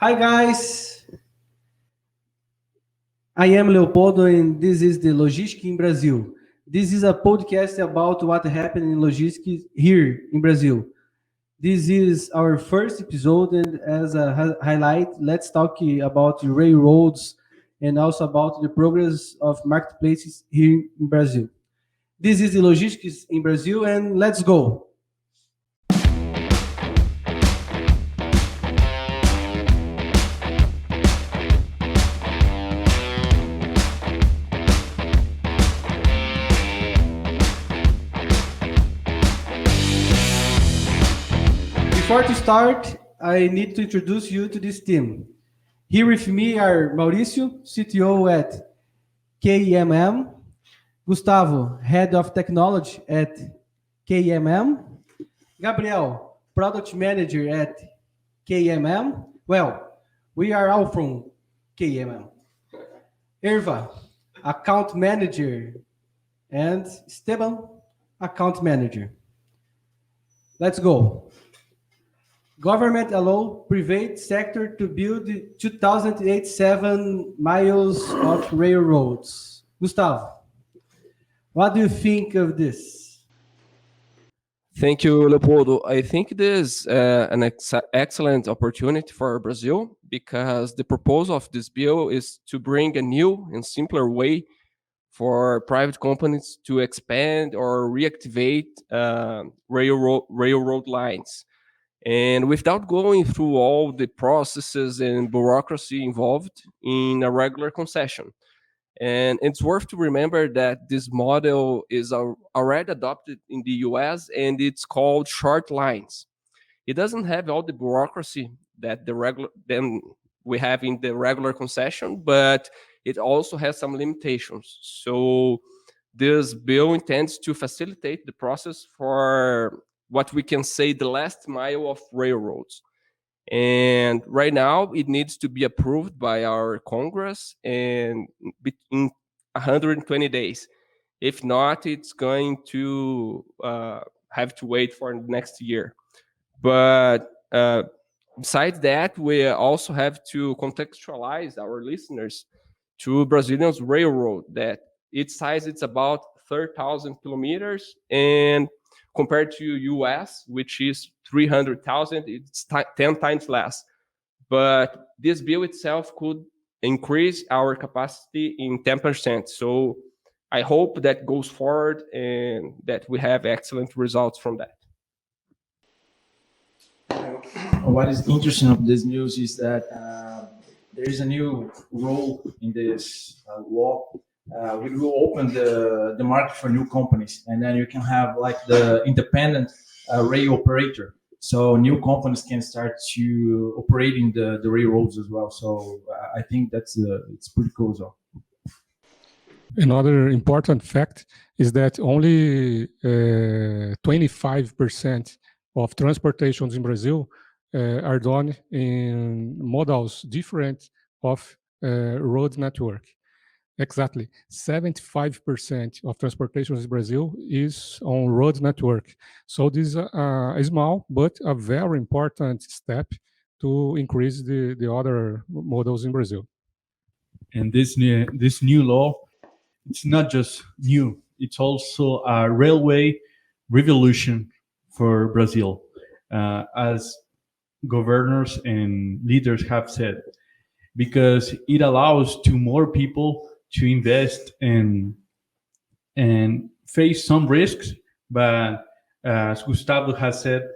Hi guys, I am Leopoldo and this is the Logistic in Brazil. This is a podcast about what happened in logistics here in Brazil. This is our first episode and as a highlight, let's talk about the railroads and also about the progress of marketplaces here in Brazil. This is the Logistics in Brazil and let's go. Before to start, I need to introduce you to this team. Here with me are Mauricio, CTO at KMM, Gustavo, Head of Technology at KMM, Gabriel, Product Manager at KMM. Well, we are all from KMM. Erva, Account Manager, and Esteban, Account Manager. Let's go. Government allow private sector to build 2087 miles of railroads. Gustavo, what do you think of this? Thank you, Leopoldo. I think this is an excellent opportunity for Brazil because the proposal of this bill is to bring a new and simpler way for private companies to expand or reactivate railroad lines. And without going through all the processes and bureaucracy involved in a regular concession. And it's worth to remember that this model is already adopted in the US and it's called short lines. It doesn't have all the bureaucracy that then we have in the regular concession, but it also has some limitations. So this bill intends to facilitate the process for what we can say the last mile of railroads. And right now, it needs to be approved by our Congress and in 120 days. If not, it's going to have to wait for next year. But besides that, we also have to contextualize our listeners to Brazilian's railroad that its size it's about 30,000 kilometers and compared to US, which is 300,000, it's 10 times less. But this bill itself could increase our capacity in 10%. So I hope that goes forward and that we have excellent results from that. What is interesting of this news is that there is a new role in this law. We will open the market for new companies, and then you can have like the independent rail operator. So new companies can start to operating the railroads as well. So I think it's pretty cool as well. Another important fact is that only 25% of transportations in Brazil are done in models different of road network. Exactly. 75% of transportations in Brazil is on road network. So this is a small but a very important step to increase the other models in Brazil. And this new law, it's not just new, it's also a railway revolution for Brazil. As governors and leaders have said, because it allows to more people to invest and face some risks, but as Gustavo has said,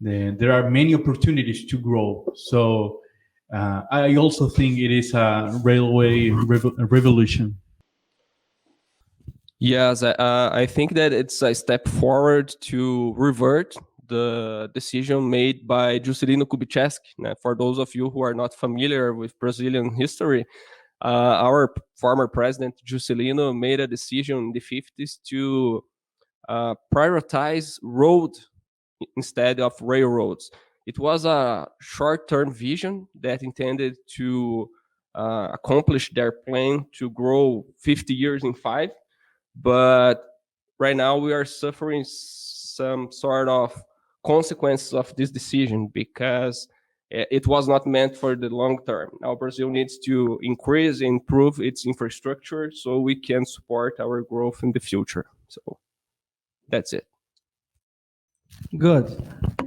there are many opportunities to grow. So I also think it is a railway revolution. Yes, I think that it's a step forward to revert the decision made by Juscelino Kubitschek. For those of you who are not familiar with Brazilian history, our former president Juscelino made a decision in the 50s to prioritize road instead of railroads. It was a short-term vision that intended to accomplish their plan to grow 50 years in 5. But right now we are suffering some sort of consequences of this decision because It was not meant for the long term. Now Brazil needs to increase and improve its infrastructure so we can support our growth in the future. So that's it. Good.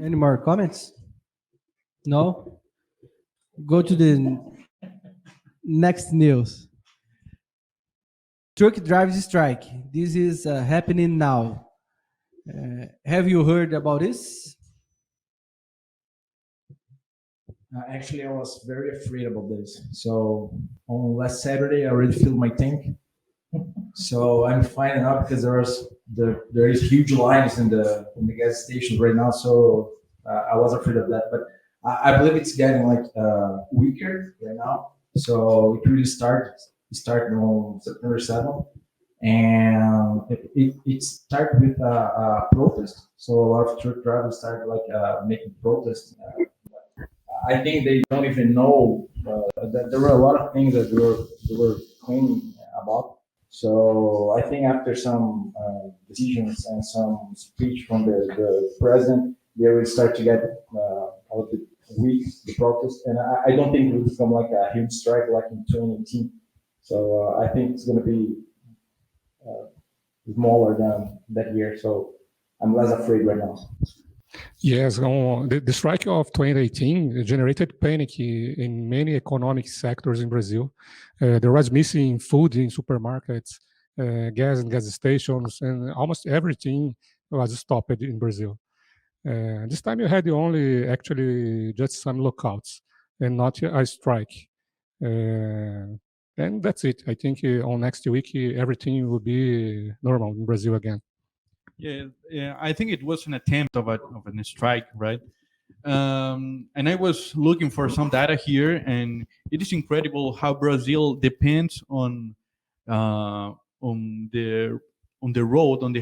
Any more comments? No? Go to the next news. Truck drivers strike. This is happening now. Have you heard about this? Actually, I was very afraid about this. So on last Saturday, I already filled my tank. So I'm fine now because there is huge lines in the gas station right now. So I was afraid of that, but I believe it's getting like weaker right now. So it really started on September 7th, and it started with a protest. So a lot of truck drivers started like making protests. I think they don't even know that there were a lot of things that they were claiming about. So I think after some decisions and some speech from the president, they will start to get a little bit weak, the protest. And I don't think it will become like a huge strike like in 2018. So I think it's going to be smaller than that year. So I'm less afraid right now. Yes, the strike of 2018 generated panic in many economic sectors in Brazil. There was missing food in supermarkets, gas in gas stations, and almost everything was stopped in Brazil. This time you had only actually just some lockouts and not a strike. And that's it. I think on next week, everything will be normal in Brazil again. Yeah, I think it was an attempt of a strike, right? And I was looking for some data here, and it is incredible how Brazil depends uh, on the road, on the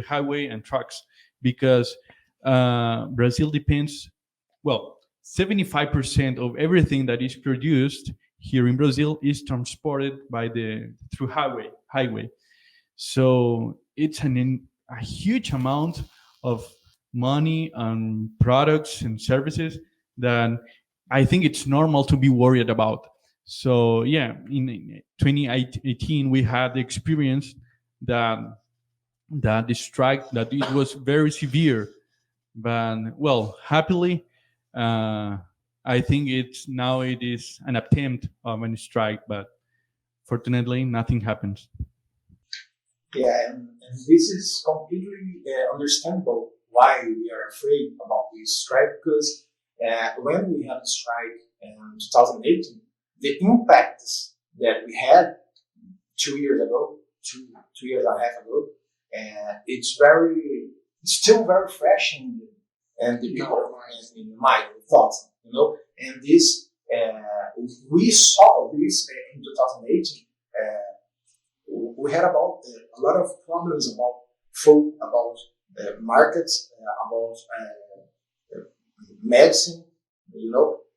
highway and trucks, because Brazil depends. Well, 75% of everything that is produced here in Brazil is transported through highway. So it's a huge amount of money and products and services that I think it's normal to be worried about. So yeah, in 2018 we had the experience that the strike, that it was very severe, but well, happily, I think it is an attempt of a strike, but fortunately nothing happens. Yeah, and this is completely understandable why we are afraid about this strike, because when we had a strike in 2018, the impacts that we had 2 years ago, two years and a half ago, it's still very fresh in the people in my thoughts, and this we saw this in 2018. We had about a lot of problems about food, about markets, about medicine,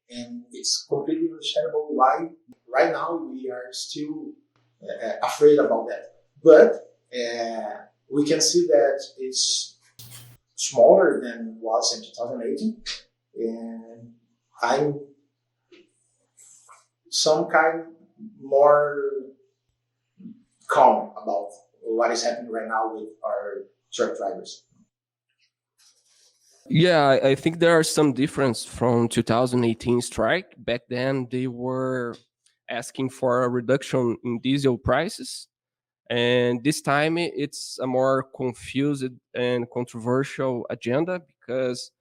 and it's completely understandable why right now we are still afraid about that. But we can see that it's smaller than it was in 2018, and I'm some kind more calm about what is happening right now with our truck drivers. Yeah, I think there are some difference from 2018 strike. Back then, they were asking for a reduction in diesel prices, and this time it's a more confused and controversial agenda because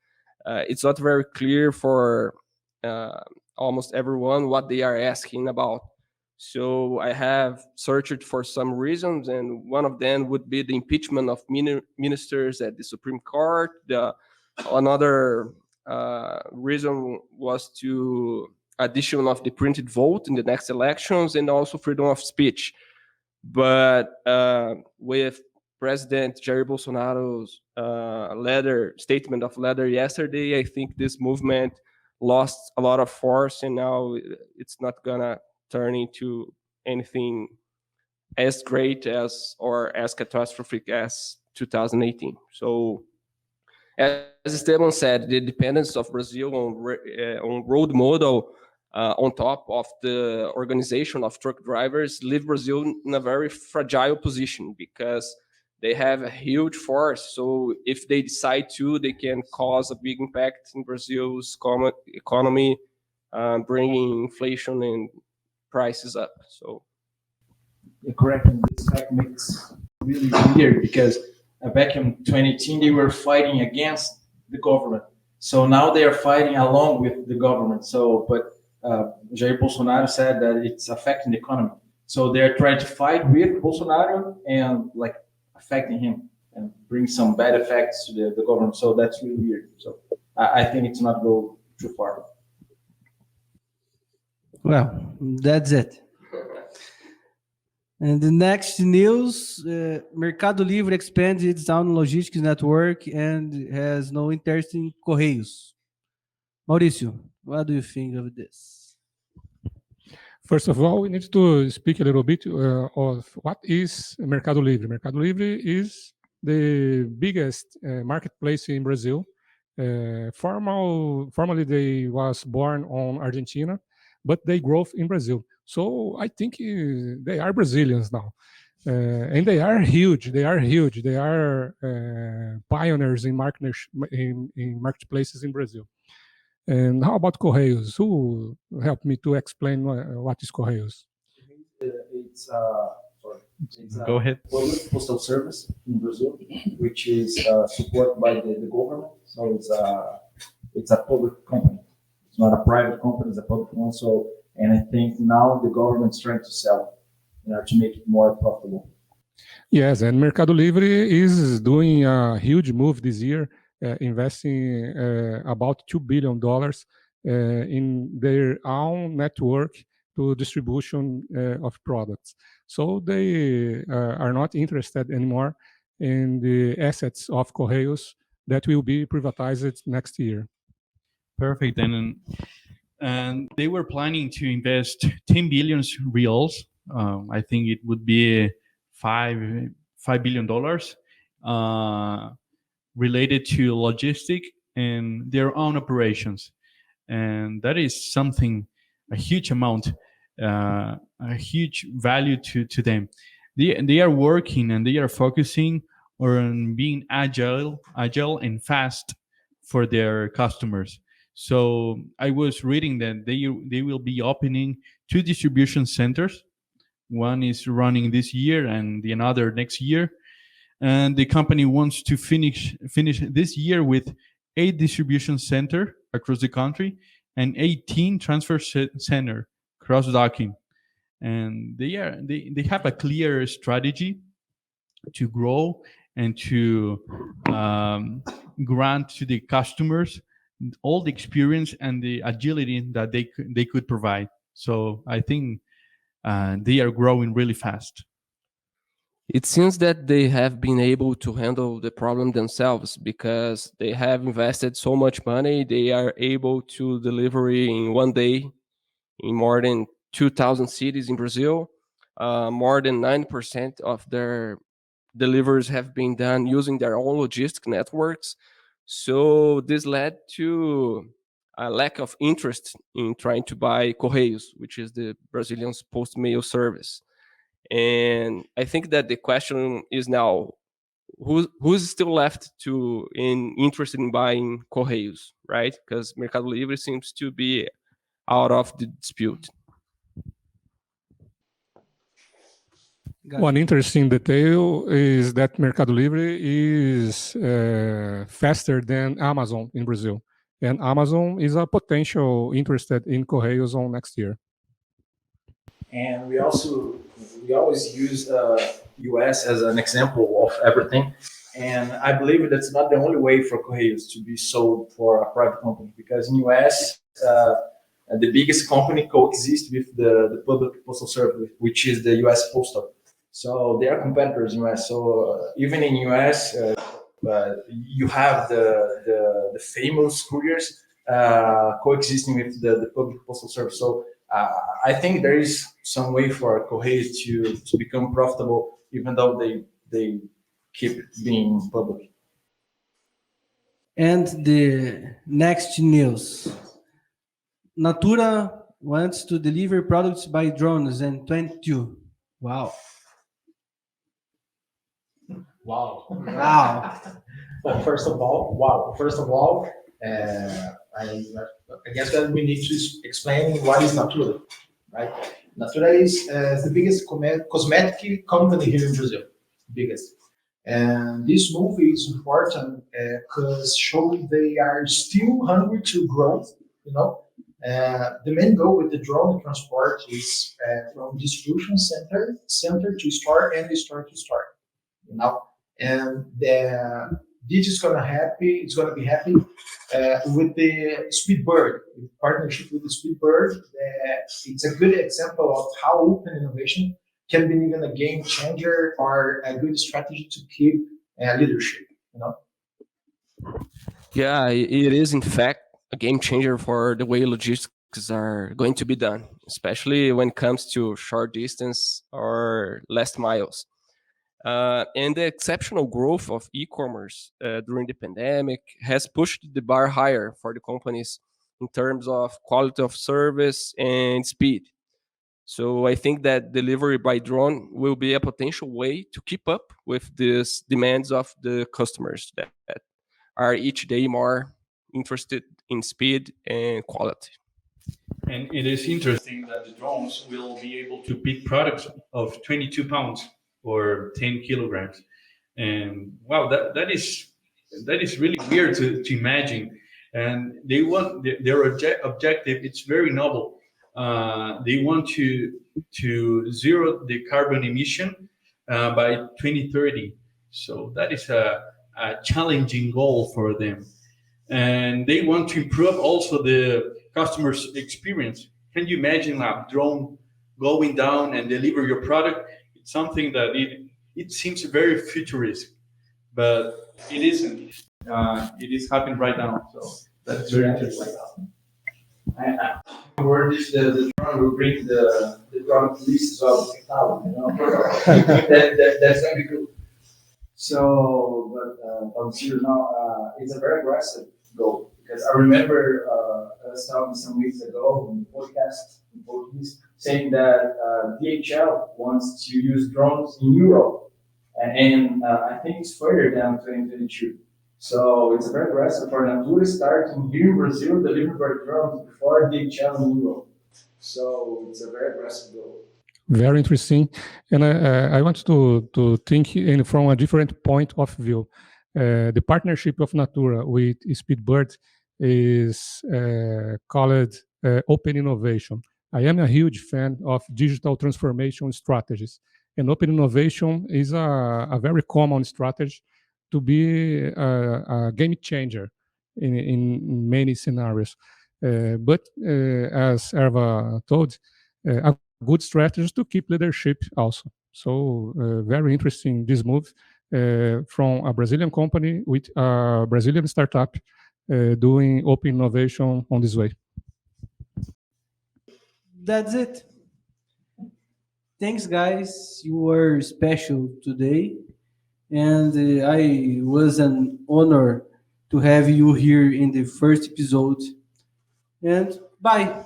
it's not very clear for uh, almost everyone what they are asking about. So I have searched for some reasons, and one of them would be the impeachment of ministers at the Supreme Court. Another reason was to addition of the printed vote in the next elections, and also freedom of speech. But with President Jair Bolsonaro's statement of letter yesterday, I think this movement lost a lot of force, and now it's not gonna turn into anything as great as or as catastrophic as 2018. So as Esteban said, the dependence of Brazil on road model on top of the organization of truck drivers leave Brazil in a very fragile position because they have a huge force. So if they decide to, they can cause a big impact in Brazil's economy, bringing inflation and prices up. So correct. And this fact makes really weird because back in 2018 they were fighting against the government. So now they are fighting along with the government. So, but Jair Bolsonaro said that it's affecting the economy. So they're trying to fight with Bolsonaro and like affecting him and bring some bad effects to the government. So that's really weird. So I think it's not go too far. Well, that's it. And the next news, Mercado Livre expands its own logistics network and has no interest in Correios. Mauricio, what do you think of this? First of all, we need to speak a little bit of what is Mercado Livre. Mercado Livre is the biggest marketplace in Brazil. Formerly, they was born on Argentina, but they grow in Brazil. So I think they are Brazilians now. And they are huge. They are huge. They are pioneers in marketplaces in Brazil. And how about Correios? Who helped me to explain what is Correios? It's Go ahead. Public postal service in Brazil, which is supported by the government. So it's a public company. It's not a private company. It's a public one. So, and I think now the government's trying to sell to make it more profitable. Yes, and Mercado Livre is doing a huge move this year, investing about $2 billion in their own network to distribution of products. So they are not interested anymore in the assets of Correios that will be privatized next year. Perfect. And they were planning to invest 10 billion reals. I think it would be $5 billion related to logistic and their own operations. And that is something, a huge amount, a huge value to them. They are working and they are focusing on being agile and fast for their customers. So I was reading that they will be opening 2 distribution centers. One is running this year and the another next year. And the company wants to finish this year with 8 distribution center across the country and 18 transfer center cross docking. And they have a clear strategy to grow and to grant to the customers all the experience and the agility that they could provide. So I think they are growing really fast. it seems that they have been able to handle the problem themselves because they have invested so much money. They are able to deliver in one day in more than 2,000 cities in Brazil. More than 90% of their deliveries have been done using their own logistic networks. So this led to a lack of interest in trying to buy Correios, which is the Brazilian post mail service. And I think that the question is now who's still left to interested in buying Correios, right? Because Mercado Livre seems to be out of the dispute. One interesting detail is that Mercado Livre is faster than Amazon in Brazil. And Amazon is a potential interested in Correios on next year. And we always use US as an example of everything. And I believe that's not the only way for Correios to be sold for a private company, because in US, the biggest company coexists with the public postal service, which is the US Postal. So they are competitors in US. So even in US, you have the famous couriers coexisting with the public postal service. So I think there is some way for Correios to become profitable, even though they keep being public. And the next news. Natura wants to deliver products by drones in 22. Wow. Wow. Wow. But first of all, wow. First of all, I guess that we need to explain what is Natura, right? Natura is the biggest cosmetic company here in Brazil, biggest. And this move is important because showing they are still hungry to grow. You know, the main goal with the drone transport is from distribution center to store and store to store. You know, and this is gonna happy. It's gonna be happy with the Speedbird with partnership with the Speedbird. It's a good example of how open innovation can be even a game changer or a good strategy to keep leadership. You know. Yeah, it is in fact a game changer for the way logistics are going to be done, especially when it comes to short distance or last miles. And the exceptional growth of e-commerce during the pandemic has pushed the bar higher for the companies in terms of quality of service and speed. So I think that delivery by drone will be a potential way to keep up with these demands of the customers that are each day more interested in speed and quality. And it is interesting that the drones will be able to pick products of 22 pounds or 10 kilograms. And wow, that is really weird to imagine. And they want their objective. It's very noble. They want to zero the carbon emission by 2030. So that is a challenging goal for them, and they want to improve also the customer's experience. Can you imagine a drone going down and deliver your product? It's something that it seems very futuristic, but it isn't. It is happening right now, so that's very interesting. Word is the drone will bring the drone police of technology, you know. That's gonna be cool. So, but on serious now, it's a very aggressive goal because I remember us talking some weeks ago in the podcast in Portuguese saying that DHL wants to use drones in Europe, and I think it's further down 2022. So it's very aggressive for Natura starting here in Brazil, delivering by drones before DHL in Europe. So it's a very aggressive goal. Very interesting, and I want to think from a different point of view. The partnership of Natura with Speedbird is called open innovation. I am a huge fan of digital transformation strategies, and open innovation is a very common strategy to be a game changer in many scenarios. But as Erva told, a good strategy to keep leadership also. So very interesting this move from a Brazilian company with a Brazilian startup doing open innovation on this way. That's it. Thanks, guys. You were special today. And I was an honor to have you here in the first episode. And bye.